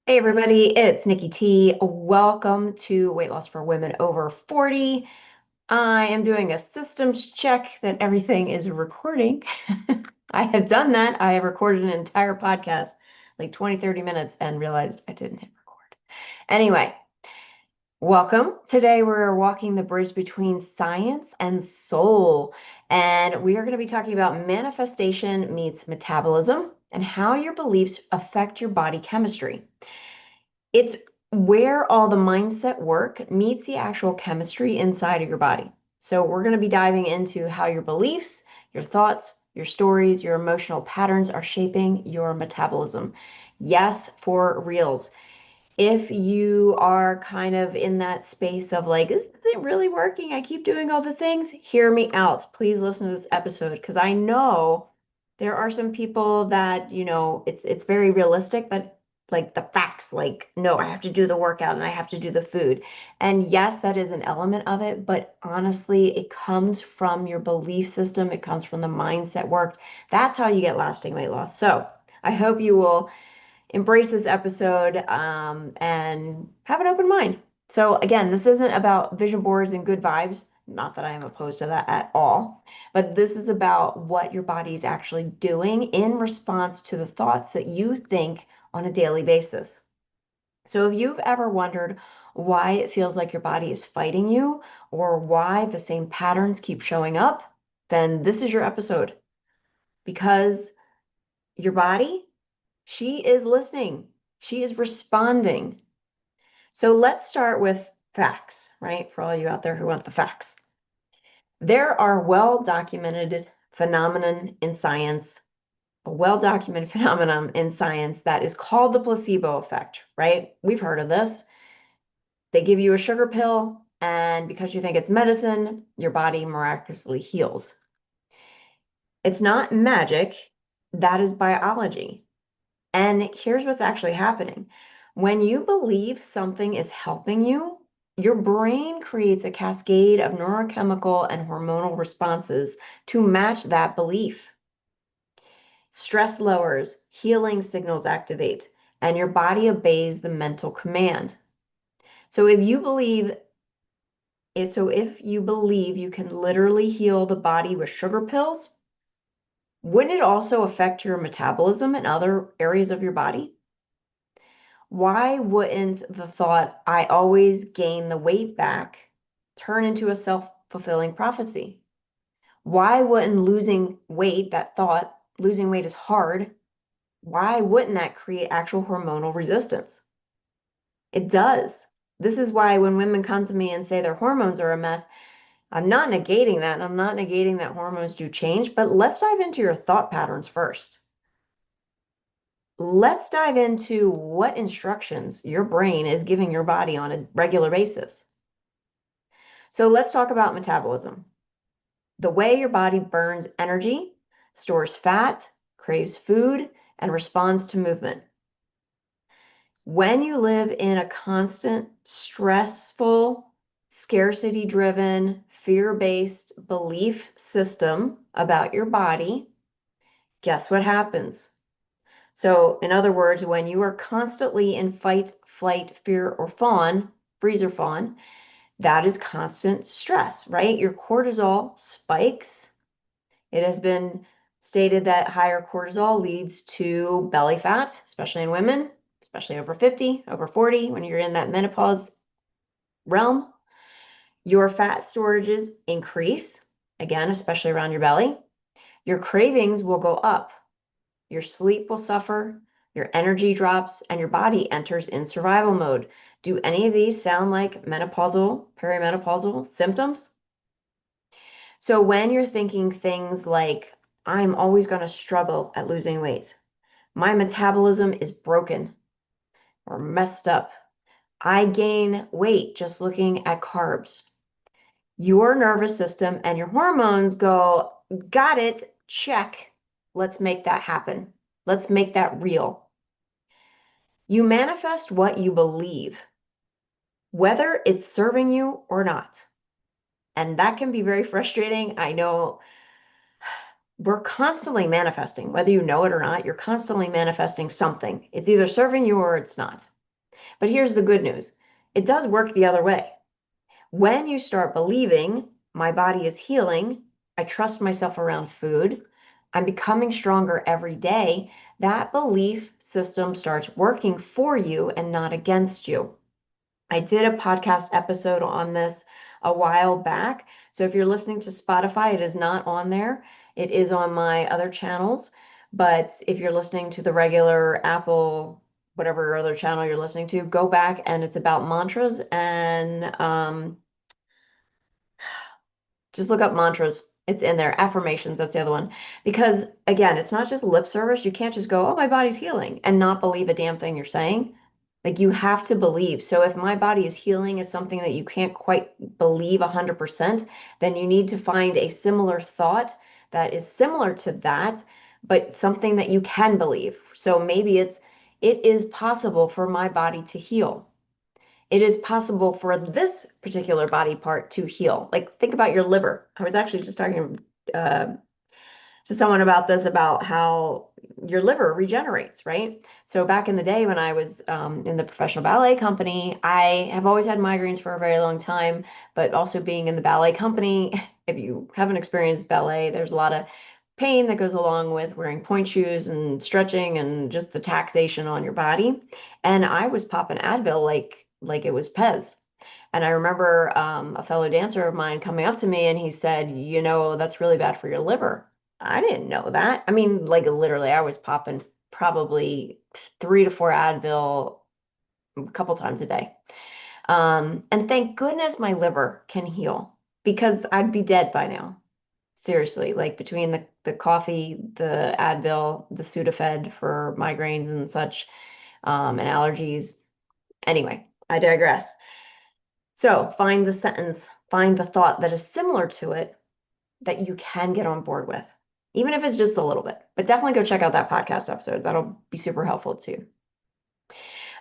Hey everybody, it's Nikki T. Welcome to Weight Loss for Women Over 40. I am doing a systems check that everything is recording. I have done that. I have recorded an entire podcast, like 20, 30 minutes, and realized I didn't hit record. Anyway, welcome. Today we're walking the bridge between science and soul, and we are going to be talking about manifestation meets metabolism and how your beliefs affect your body chemistry. It's where all the mindset work meets the actual chemistry inside of your body. So, we're going to be diving into how your beliefs, your thoughts, your stories, your emotional patterns are shaping your metabolism. Yes, for reals. If you are kind of in that space of like, is it really working? I keep doing all the things. Hear me out. Please listen to this episode because I know there are some people that, it's very realistic, but like the facts, like, no, I have to do the workout and I have to do the food. And yes, that is an element of it, but honestly, it comes from your belief system. It comes from the mindset work. That's how you get lasting weight loss. So I hope you will embrace this episode and have an open mind. So, again, this isn't about vision boards and good vibes. Not that I am opposed to that at all, but this is about what your body is actually doing in response to the thoughts that you think on a daily basis. So, if you've ever wondered why it feels like your body is fighting you or why the same patterns keep showing up, then this is your episode because your body, she is listening. She is responding. So let's start with facts, right? For all you out there who want the facts. There are well-documented phenomenon in science, a well-documented phenomenon in science that is called the placebo effect, right? We've heard of this. They give you a sugar pill, and because you think it's medicine, your body miraculously heals. It's not magic, that is biology. And here's what's actually happening. When you believe something is helping you, your brain creates a cascade of neurochemical and hormonal responses to match that belief. Stress lowers, healing signals activate, and your body obeys the mental command. So if you believe you can literally heal the body with sugar pills, wouldn't it also affect your metabolism and other areas of your body? Why wouldn't the thought, I always gain the weight back, turn into a self-fulfilling prophecy? Why wouldn't losing weight, that thought, losing weight is hard, why wouldn't that create actual hormonal resistance? It does. This is why when women come to me and say their hormones are a mess, I'm not negating that. I'm not negating that hormones do change, but let's dive into your thought patterns first. Let's dive into what instructions your brain is giving your body on a regular basis. So let's talk about metabolism. The way your body burns energy, stores fat, craves food, and responds to movement. When you live in a constant, stressful, scarcity-driven, fear-based belief system about your body, guess what happens? So, in other words, when you are constantly in fight, flight, fear, or fawn, freeze or fawn, that is constant stress, right? Your cortisol spikes. It has been stated that higher cortisol leads to belly fat, especially in women, especially over 50, over 40, when you're in that menopause realm. Your fat storages increase, again, especially around your belly. Your cravings will go up. Your sleep will suffer, your energy drops, and your body enters in survival mode. Do any of these sound like menopausal, perimenopausal symptoms? So when you're thinking things like, I'm always going to struggle at losing weight, my metabolism is broken or messed up, I gain weight just looking at carbs, your nervous system and your hormones go, got it, check. Let's make that happen. Let's make that real. You manifest what you believe, whether it's serving you or not. And that can be very frustrating. I know we're constantly manifesting, whether you know it or not, you're constantly manifesting something. It's either serving you or it's not. But here's the good news. It does work the other way. When you start believing my body is healing, I trust myself around food, I'm becoming stronger every day, that belief system starts working for you and not against you. I did a podcast episode on this a while back. So if you're listening to Spotify, it is not on there. It is on my other channels. But if you're listening to the regular Apple, whatever other channel you're listening to, go back and it's about mantras and just look up mantras. It's in there. Affirmations, that's the other one. Because again, it's not just lip service. You can't just go, oh, my body's healing and not believe a damn thing you're saying. Like you have to believe. So if my body is healing is something that you can't quite believe 100%, then you need to find a similar thought that is similar to that, but something that you can believe. So maybe it is possible for my body to heal. It is possible for this particular body part to heal. Like think about your liver. I was actually just talking uh, to someone about this, about how your liver regenerates, right? So back in the day when I was in the professional ballet company, I have always had migraines for a very long time, but also being in the ballet company, if you haven't experienced ballet, there's a lot of pain that goes along with wearing point shoes and stretching and just the taxation on your body. And I was popping Advil like it was Pez. And I remember a fellow dancer of mine coming up to me and he said, you know, that's really bad for your liver. I didn't know that. I mean, like literally, I was popping probably 3 to 4 Advil a couple times a day. And thank goodness my liver can heal because I'd be dead by now. Seriously, like between the coffee, the Advil, the Sudafed for migraines and such, and allergies. Anyway, I digress. So find the sentence, find the thought that is similar to it that you can get on board with, even if it's just a little bit. But definitely go check out that podcast episode. That'll be super helpful too.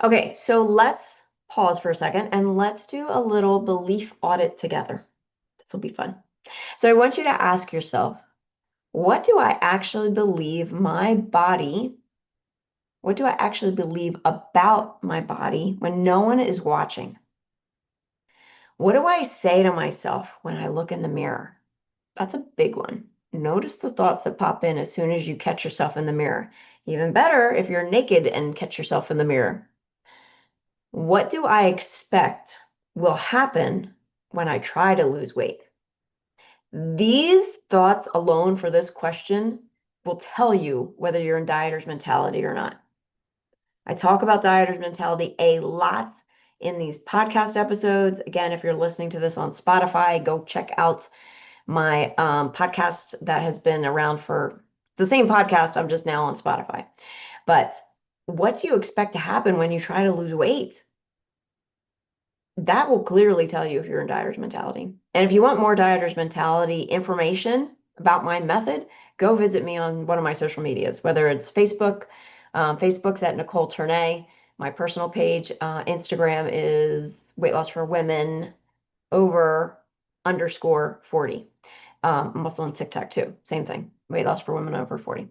Okay, so let's pause for a second and let's do a little belief audit together. This will be fun. So I want you to ask yourself, what do I actually believe my body? What do I actually believe about my body when no one is watching? What do I say to myself when I look in the mirror? That's a big one. Notice the thoughts that pop in as soon as you catch yourself in the mirror. Even better if you're naked and catch yourself in the mirror. What do I expect will happen when I try to lose weight? These thoughts alone for this question will tell you whether you're in dieter's mentality or not. I talk about dieter's mentality a lot in these podcast episodes. Again, if you're listening to this on Spotify, go check out my podcast that has been around for the same podcast. I'm just now on Spotify. But what do you expect to happen when you try to lose weight? That will clearly tell you if you're in dieter's mentality. And if you want more dieter's mentality information about my method, go visit me on one of my social medias, whether it's Facebook. Facebook's at Nicole Tournay. My personal page, Instagram is Weight Loss for Women over underscore 40. I'm also on TikTok too. Same thing. Weight loss for women over 40.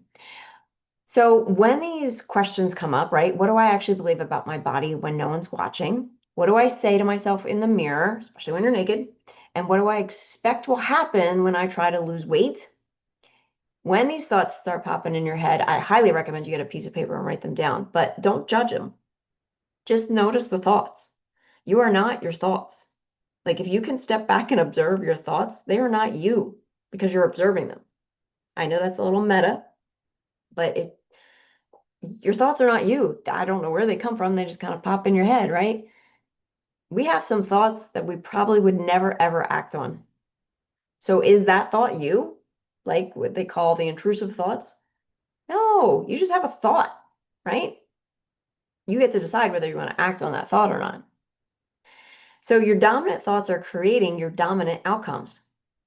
So when these questions come up, right? What do I actually believe about my body when no one's watching? What do I say to myself in the mirror, especially when you're naked? And what do I expect will happen when I try to lose weight? When these thoughts start popping in your head, I highly recommend you get a piece of paper and write them down, but don't judge them. Just notice the thoughts. You are not your thoughts. Like if you can step back and observe your thoughts, they are not you because you're observing them. I know that's a little meta, but your thoughts are not you. I don't know where they come from. They just kind of pop in your head, right? We have some thoughts that we probably would never ever act on. So is that thought you? Like what they call the intrusive thoughts? No, you just have a thought, right? You get to decide whether you want to act on that thought or not. So your dominant thoughts are creating your dominant outcomes.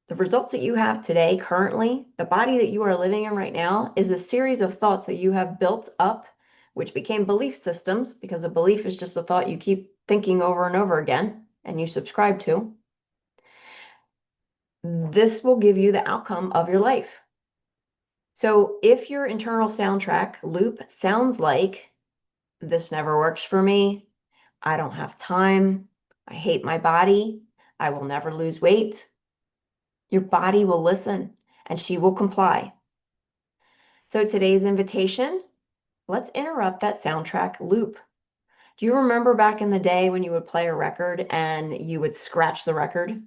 The results that you have today, currently, the body that you are living in right now, is a series of thoughts that you have built up, which became belief systems, because a belief is just a thought you keep thinking over and over again and you subscribe to. This will give you the outcome of your life. So if your internal soundtrack loop sounds like, this never works for me, I don't have time. I hate my body. I will never lose weight. Your body will listen and she will comply. So today's invitation, let's interrupt that soundtrack loop. Do you remember back in the day when you would play a record and you would scratch the record?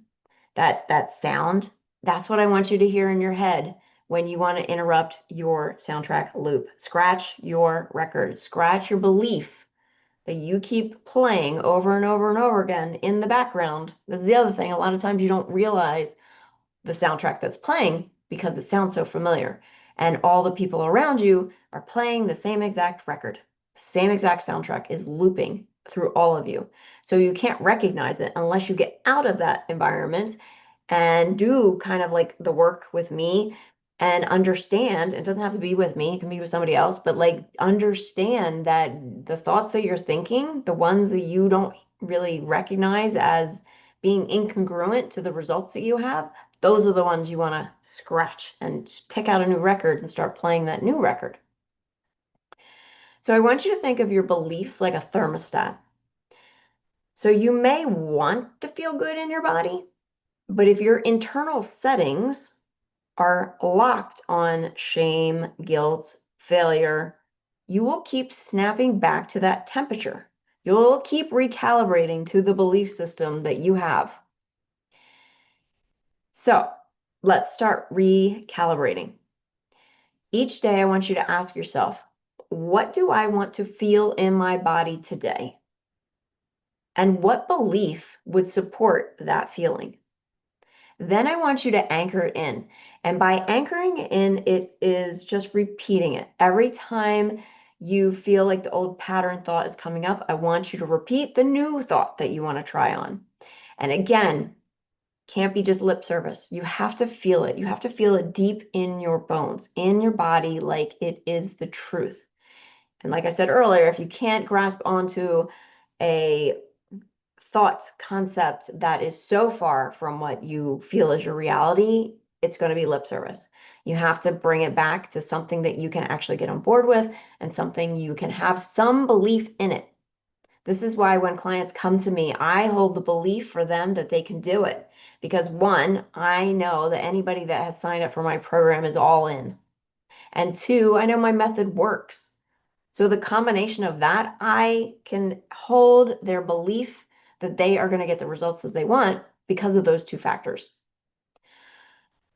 That sound? That's what I want you to hear in your head when you want to interrupt your soundtrack loop. Scratch your record. Scratch your belief that you keep playing over and over and over again in the background. This is the other thing. A lot of times you don't realize the soundtrack that's playing because it sounds so familiar. And all the people around you are playing the same exact record. The same exact soundtrack is looping through all of you. So you can't recognize it unless you get out of that environment and do kind of like the work with me and understand. It doesn't have to be with me, it can be with somebody else, but like understand that the thoughts that you're thinking, the ones that you don't really recognize as being incongruent to the results that you have, those are the ones you want to scratch and pick out a new record and start playing that new record. So I want you to think of your beliefs like a thermostat. So you may want to feel good in your body, but if your internal settings are locked on shame, guilt, failure, you will keep snapping back to that temperature. You'll keep recalibrating to the belief system that you have. So let's start recalibrating. Each day, I want you to ask yourself, what do I want to feel in my body today? And what belief would support that feeling? Then I want you to anchor it in. And by anchoring it in, it is just repeating it. Every time you feel like the old pattern thought is coming up, I want you to repeat the new thought that you want to try on. And again, can't be just lip service. You have to feel it. You have to feel it deep in your bones, in your body, like it is the truth. And like I said earlier, if you can't grasp onto a thought concept that is so far from what you feel is your reality, it's going to be lip service. You have to bring it back to something that you can actually get on board with and something you can have some belief in it. This is why when clients come to me, I hold the belief for them that they can do it. Because one, I know that anybody that has signed up for my program is all in. And two, I know my method works. So the combination of that, I can hold their belief that they are going to get the results that they want because of those two factors.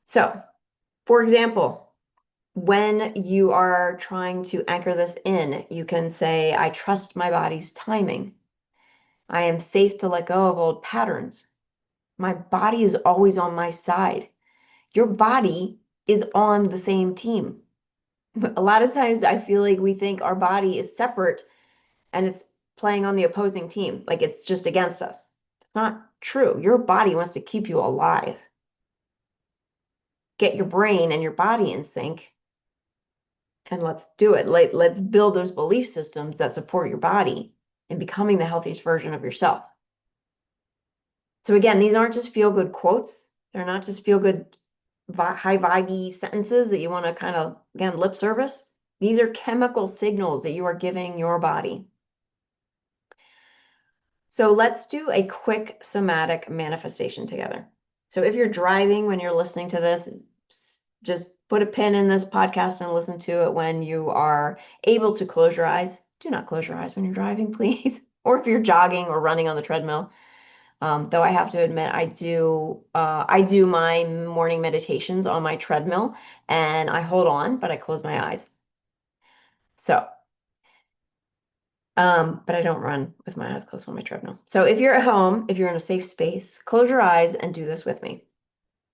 So, for example, when you are trying to anchor this in, you can say, I trust my body's timing. I am safe to let go of old patterns. My body is always on my side. Your body is on the same team. A lot of times I feel like we think our body is separate and it's playing on the opposing team, like it's just against us. It's not true. Your body wants to keep you alive. Get your brain and your body in sync and let's do it. Let's build those belief systems that support your body in becoming the healthiest version of yourself. So again, these aren't just feel-good quotes. They're not just feel-good high vibey sentences that you want to kind of, again, lip service. These are chemical signals that you are giving your body. So let's do a quick somatic manifestation together. So if you're driving when you're listening to this, just put a pin in this podcast and listen to it when you are able to close your eyes. Do not close your eyes when you're driving, please. Or if you're jogging or running on the treadmill. Though I have to admit, I do my morning meditations on my treadmill and I hold on, but I close my eyes. So, but I don't run with my eyes closed on my treadmill. So if you're at home, if you're in a safe space, close your eyes and do this with me.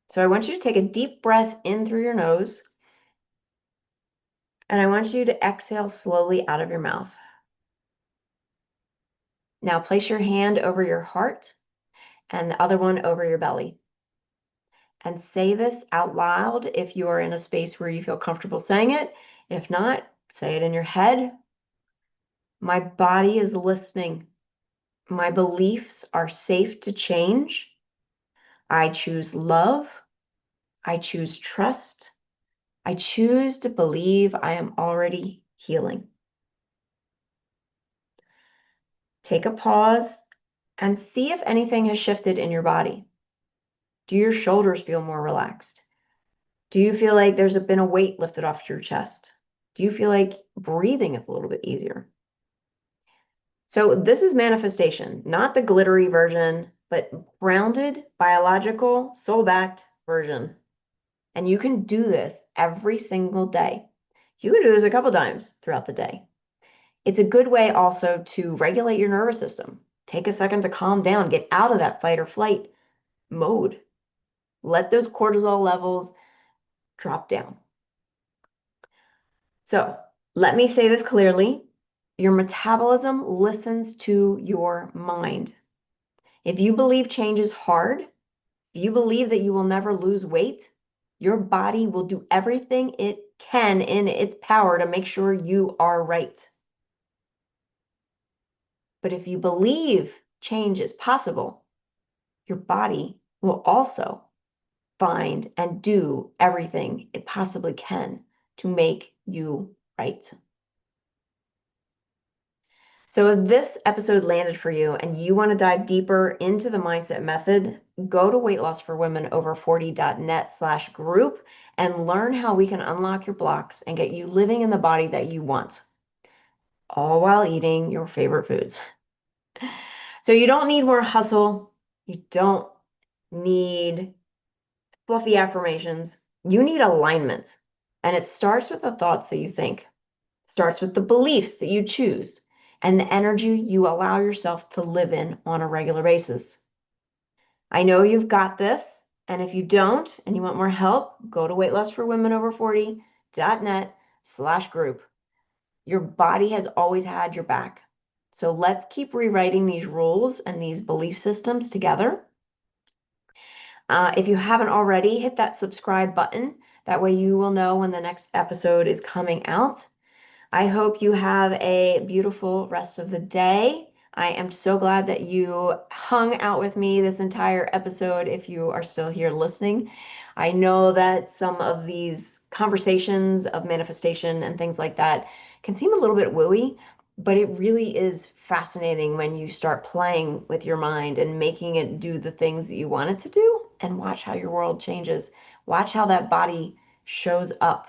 So I want you to take a deep breath in through your nose, and I want you to exhale slowly out of your mouth. Now place your hand over your heart and the other one over your belly. And say this out loud if you are in a space where you feel comfortable saying it. If not, say it in your head. My body is listening. My beliefs are safe to change. I choose love. I choose trust. I choose to believe I am already healing. Take a pause and see if anything has shifted in your body. Do your shoulders feel more relaxed? Do you feel like been a weight lifted off your chest? Do you feel like breathing is a little bit easier? So this is manifestation, not the glittery version, but grounded, biological, soul-backed version. And you can do this every single day. You can do this a couple times throughout the day. It's a good way also to regulate your nervous system. Take a second to calm down, get out of that fight or flight mode. Let those cortisol levels drop down. So let me say this clearly. Your metabolism listens to your mind. If you believe change is hard, if you believe that you will never lose weight, your body will do everything it can in its power to make sure you are right. But if you believe change is possible, your body will also find and do everything it possibly can to make you right. So if this episode landed for you and you want to dive deeper into the mindset method, go to weightlossforwomenover40.net/group and learn how we can unlock your blocks and get you living in the body that you want, all while eating your favorite foods. So you don't need more hustle. You don't need fluffy affirmations. You need alignment. And it starts with the thoughts that you think. It starts with the beliefs that you choose and the energy you allow yourself to live in on a regular basis. I know you've got this. And if you don't and you want more help, go to weightlossforwomenover40.net/group. Your body has always had your back. So let's keep rewriting these rules and these belief systems together. If you haven't already, hit that subscribe button. That way you will know when the next episode is coming out. I hope you have a beautiful rest of the day. I am so glad that you hung out with me this entire episode if you are still here listening. I know that some of these conversations of manifestation and things like that can seem a little bit wooey, but it really is fascinating when you start playing with your mind and making it do the things that you want it to do and watch how your world changes. Watch how that body shows up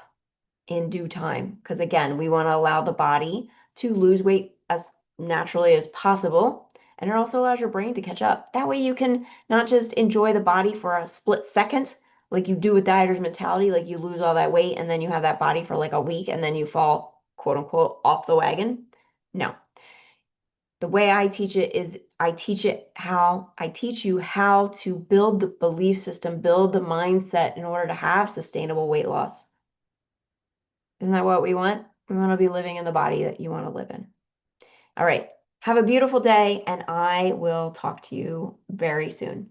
in due time. Because again, we want to allow the body to lose weight as naturally as possible. And it also allows your brain to catch up. That way you can not just enjoy the body for a split second, like you do with dieter's mentality, like you lose all that weight and then you have that body for like a week and then you fall, quote unquote, off the wagon. No. The way I teach it is I teach you how to build the belief system, build the mindset in order to have sustainable weight loss. Isn't that what we want? We want to be living in the body that you want to live in. All right. Have a beautiful day, and I will talk to you very soon.